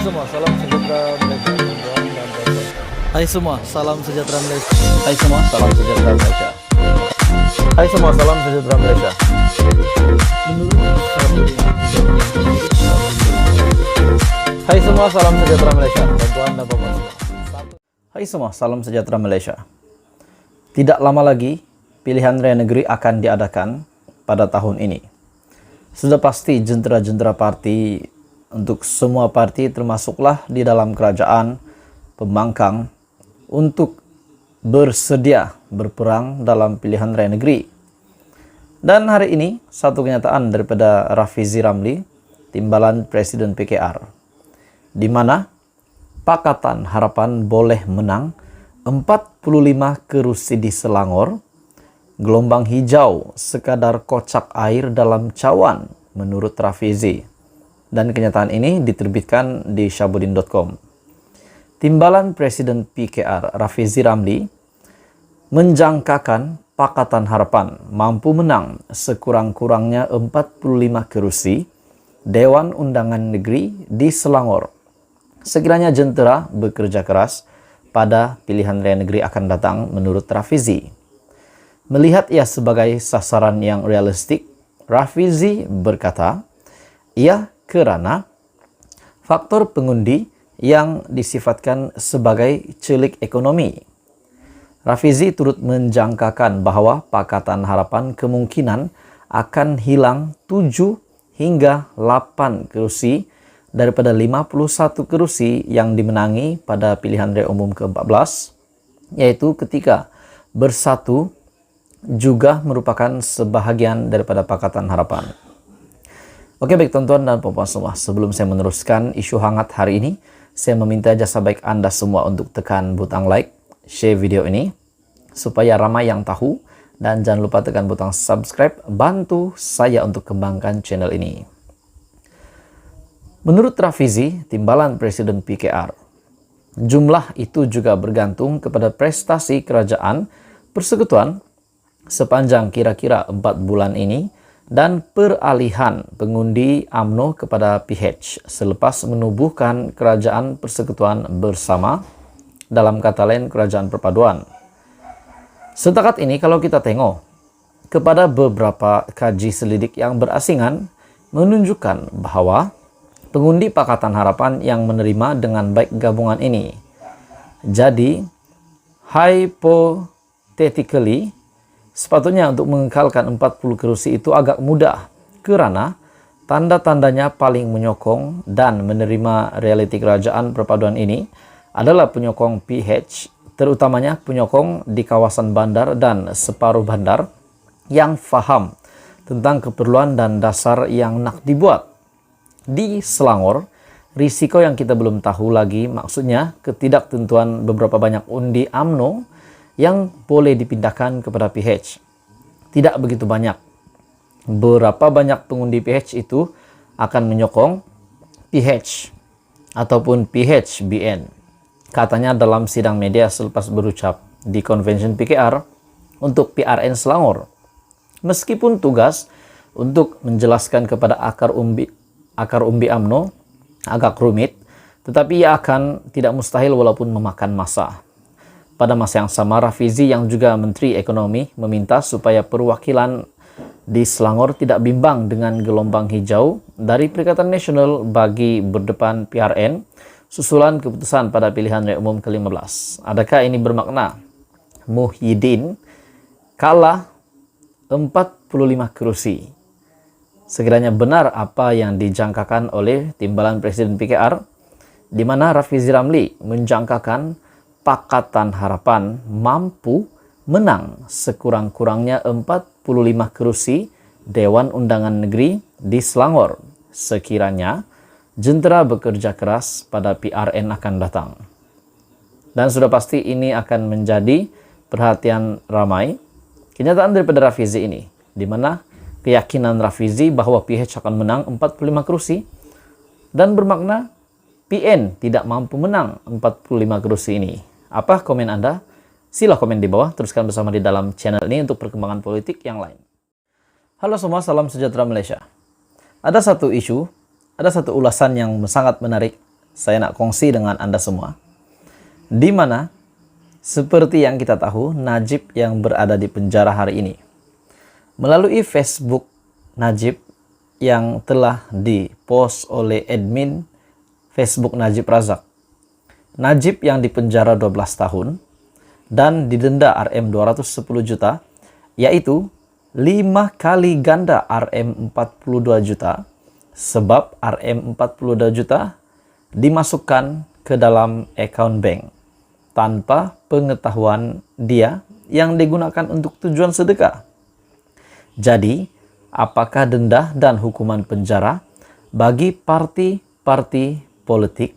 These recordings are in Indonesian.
semua, salam sejahtera Malaysia. Hai semua, salam sejahtera Malaysia. Hai semua, salam sejahtera Malaysia. Hai semua, salam sejahtera Malaysia. Hai semua, salam sejahtera Malaysia. Tuan dan Bapak semua. Hai semua, salam sejahtera Malaysia. Tidak lama lagi, pilihan raya negeri akan diadakan pada tahun ini. Sudah pasti jentera-jentera parti untuk semua parti termasuklah di dalam kerajaan pembangkang untuk bersedia berperang dalam pilihan raya negeri. Dan hari ini satu kenyataan daripada Rafizi Ramli, Timbalan Presiden PKR, di mana Pakatan Harapan boleh menang 45 kerusi di Selangor, gelombang hijau sekadar kocak air dalam cawan menurut Rafizi. Dan kenyataan ini diterbitkan di syabudin.com. Timbalan Presiden PKR Rafizi Ramli menjangkakan Pakatan Harapan mampu menang sekurang-kurangnya 45 kerusi Dewan Undangan Negeri di Selangor sekiranya jentera bekerja keras pada pilihan raya negeri akan datang menurut Rafizi. Melihat ia sebagai sasaran yang realistik, Rafizi berkata, ia kerana faktor pengundi yang disifatkan sebagai celik ekonomi. Rafizi turut menjangkakan bahawa Pakatan Harapan kemungkinan akan hilang 7 hingga 8 kerusi daripada 51 kerusi yang dimenangi pada pilihan raya umum ke-14, yaitu ketika Bersatu juga merupakan sebahagian daripada Pakatan Harapan. Oke, baik tuan-tuan dan puan-puan semua, sebelum saya meneruskan isu hangat hari ini, saya meminta jasa baik Anda semua untuk tekan butang like, share video ini, supaya ramai yang tahu, dan jangan lupa tekan butang subscribe, bantu saya untuk kembangkan channel ini. Menurut Rafizi, Timbalan Presiden PKR, jumlah itu juga bergantung kepada prestasi kerajaan persekutuan sepanjang kira-kira 4 bulan ini dan peralihan pengundi UMNO kepada PH selepas menubuhkan kerajaan persekutuan bersama, dalam kata lain kerajaan perpaduan. Setakat ini kalau kita tengok kepada beberapa kaji selidik yang berasingan menunjukkan bahawa pengundi Pakatan Harapan yang menerima dengan baik gabungan ini. Jadi, hypothetically, sepatutnya untuk mengekalkan 40 kerusi itu agak mudah kerana tanda-tandanya paling menyokong dan menerima realiti kerajaan perpaduan ini adalah penyokong PH, terutamanya penyokong di kawasan bandar dan separuh bandar yang faham tentang keperluan dan dasar yang nak dibuat. Di Selangor, risiko yang kita belum tahu lagi, maksudnya ketidaktentuan beberapa banyak undi UMNO yang boleh dipindahkan kepada PH. Tidak begitu banyak. Berapa banyak pengundi PH itu akan menyokong PH ataupun PHBN. Katanya dalam sidang media selepas berucap di Convention PKR untuk PRN Selangor. Meskipun tugas untuk menjelaskan kepada akar umbi UMNO agak rumit, tetapi ia akan tidak mustahil walaupun memakan masa. Pada masa yang sama, Rafizi yang juga Menteri Ekonomi meminta supaya perwakilan di Selangor tidak bimbang dengan gelombang hijau dari Perikatan Nasional bagi berdepan PRN susulan keputusan pada pilihan raya umum ke-15. Adakah ini bermakna Muhyiddin kalah 45 kerusi? Sekiranya benar apa yang dijangkakan oleh Timbalan Presiden PKR, di mana Rafizi Ramli menjangkakan Pakatan Harapan mampu menang sekurang-kurangnya 45 kerusi Dewan Undangan Negeri di Selangor sekiranya jentera bekerja keras pada PRN akan datang. Dan sudah pasti ini akan menjadi perhatian ramai. Kenyataan daripada Rafizi ini, di mana keyakinan Rafizi bahawa PH akan menang 45 kerusi dan bermakna PN tidak mampu menang 45 kerusi ini. Apa komen Anda? Sila komen di bawah, teruskan bersama di dalam channel ini untuk perkembangan politik yang lain. Halo semua, salam sejahtera Malaysia. Ada satu isu, ada satu ulasan yang sangat menarik saya nak kongsi dengan Anda semua. Di mana seperti yang kita tahu, Najib yang berada di penjara hari ini. Melalui Facebook Najib yang telah dipost oleh admin Facebook Najib Razak. Najib yang dipenjara 12 tahun dan didenda Rm 210 juta, yaitu 5 kali ganda Rm 42 juta, sebab Rm 42 juta dimasukkan ke dalam account bank tanpa pengetahuan dia yang digunakan untuk tujuan sedekah. Jadi, apakah denda dan hukuman penjara bagi parti-parti politik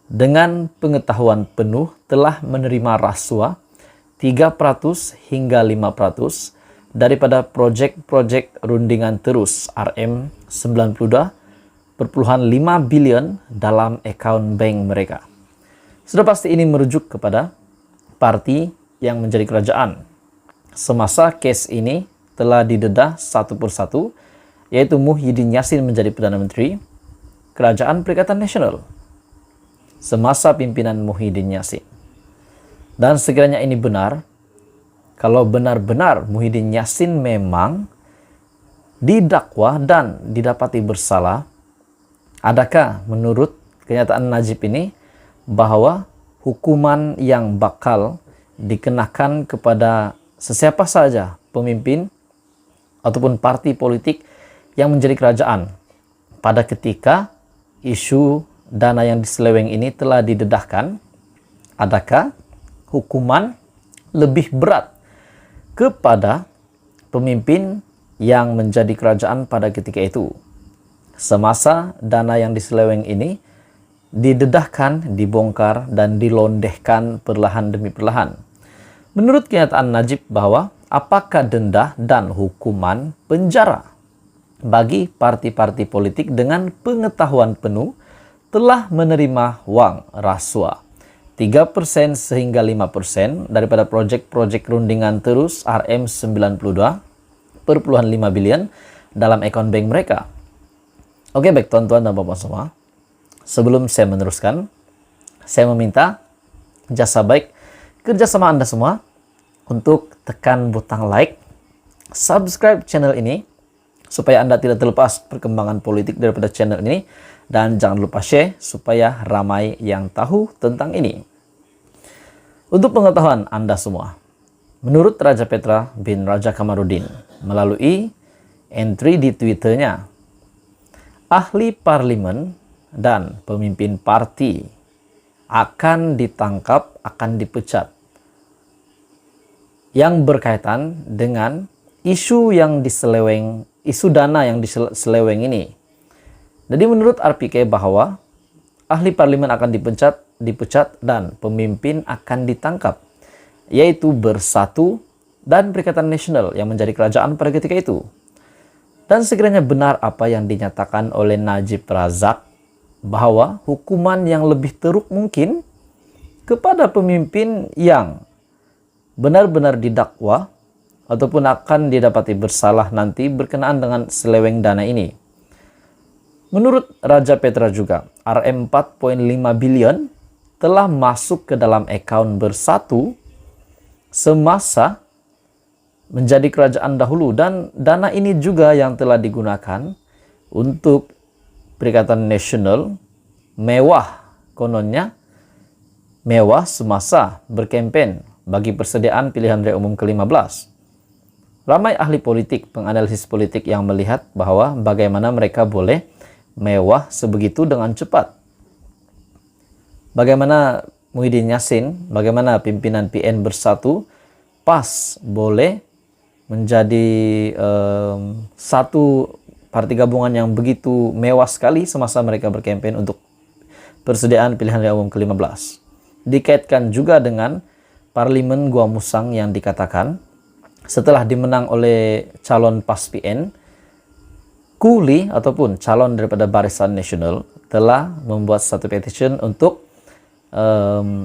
dengan pengetahuan penuh telah menerima rasuah 3% hingga 5% daripada projek-projek rundingan terus Rm 92,5 bilion dalam akaun bank mereka. Sudah pasti ini merujuk kepada parti yang menjadi kerajaan. Semasa kes ini telah didedah satu persatu, yaitu Muhyiddin Yassin menjadi Perdana Menteri Kerajaan Perikatan Nasional semasa pimpinan Muhyiddin Yassin. Dan sekiranya ini benar, kalau benar-benar Muhyiddin Yassin memang didakwa dan didapati bersalah, adakah menurut kenyataan Najib ini bahwa hukuman yang bakal dikenakan kepada sesiapa saja pemimpin ataupun parti politik yang menjadi kerajaan pada ketika isu dana yang diseleweng ini telah didedahkan, adakah hukuman lebih berat kepada pemimpin yang menjadi kerajaan pada ketika itu semasa dana yang diseleweng ini didedahkan, dibongkar, dan dilondehkan perlahan demi perlahan. Menurut kenyataan Najib bahwa apakah denda dan hukuman penjara bagi parti-parti politik dengan pengetahuan penuh telah menerima wang rasuah 3% sehingga 5% daripada projek-projek rundingan terus Rm 92,5 bilion dalam akun bank mereka. Oke, baik tuan-tuan dan bapak semua. Sebelum saya meneruskan, saya meminta jasa baik kerjasama Anda semua untuk tekan butang like, subscribe channel ini, supaya Anda tidak terlepas perkembangan politik daripada channel ini, dan jangan lupa share supaya ramai yang tahu tentang ini. Untuk pengetahuan Anda semua, menurut Raja Petra bin Raja Kamarudin melalui entry di Twitternya, ahli parlimen dan pemimpin parti akan ditangkap, akan dipecat yang berkaitan dengan isu yang diseleweng, isu dana yang diseleweng ini. Jadi menurut RPK bahwa ahli parlimen akan dipecat dan pemimpin akan ditangkap, yaitu Bersatu dan Perikatan Nasional yang menjadi kerajaan pada ketika itu. Dan sekiranya benar apa yang dinyatakan oleh Najib Razak bahwa hukuman yang lebih teruk mungkin kepada pemimpin yang benar-benar didakwa ataupun akan didapati bersalah nanti berkenaan dengan seleweng dana ini. Menurut Raja Petra juga, Rm 4,5 bilion telah masuk ke dalam akaun Bersatu semasa menjadi kerajaan dahulu, dan dana ini juga yang telah digunakan untuk Perikatan Nasional mewah, kononnya mewah semasa berkempen bagi persediaan pilihan raya umum ke-15. Ramai ahli politik, penganalisis politik yang melihat bahwa bagaimana mereka boleh mewah sebegitu dengan cepat. Bagaimana Muhyiddin Yassin, bagaimana pimpinan PN Bersatu pas boleh menjadi satu parti gabungan yang begitu mewah sekali semasa mereka berkempen untuk persediaan pilihan raya umum ke-15. Dikaitkan juga dengan Parlimen Gua Musang yang dikatakan setelah dimenang oleh calon PAS PN, Kuli ataupun calon daripada Barisan Nasional telah membuat satu petition untuk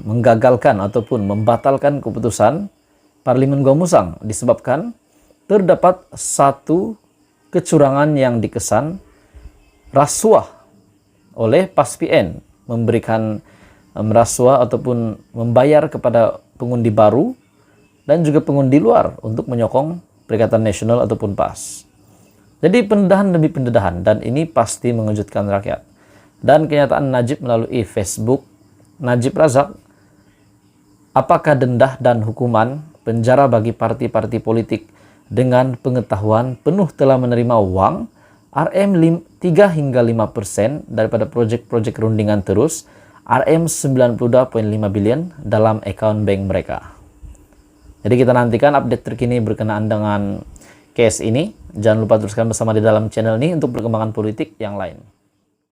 menggagalkan ataupun membatalkan keputusan Parlimen Gua Musang disebabkan terdapat satu kecurangan yang dikesan rasuah oleh PAS PN memberikan merasua ataupun membayar kepada pengundi baru dan juga pengundi luar untuk menyokong Perikatan Nasional ataupun PAS. Jadi pendedahan demi pendedahan, dan ini pasti mengejutkan rakyat. Dan kenyataan Najib melalui Facebook, Najib Razak, apakah denda dan hukuman penjara bagi parti-parti politik dengan pengetahuan penuh telah menerima uang RM 3 hingga 5% daripada proyek-proyek rundingan terus RM 92.5 billion dalam akaun bank mereka. Jadi kita nantikan update terkini berkenaan dengan case ini. Jangan lupa teruskan bersama di dalam channel ini untuk perkembangan politik yang lain.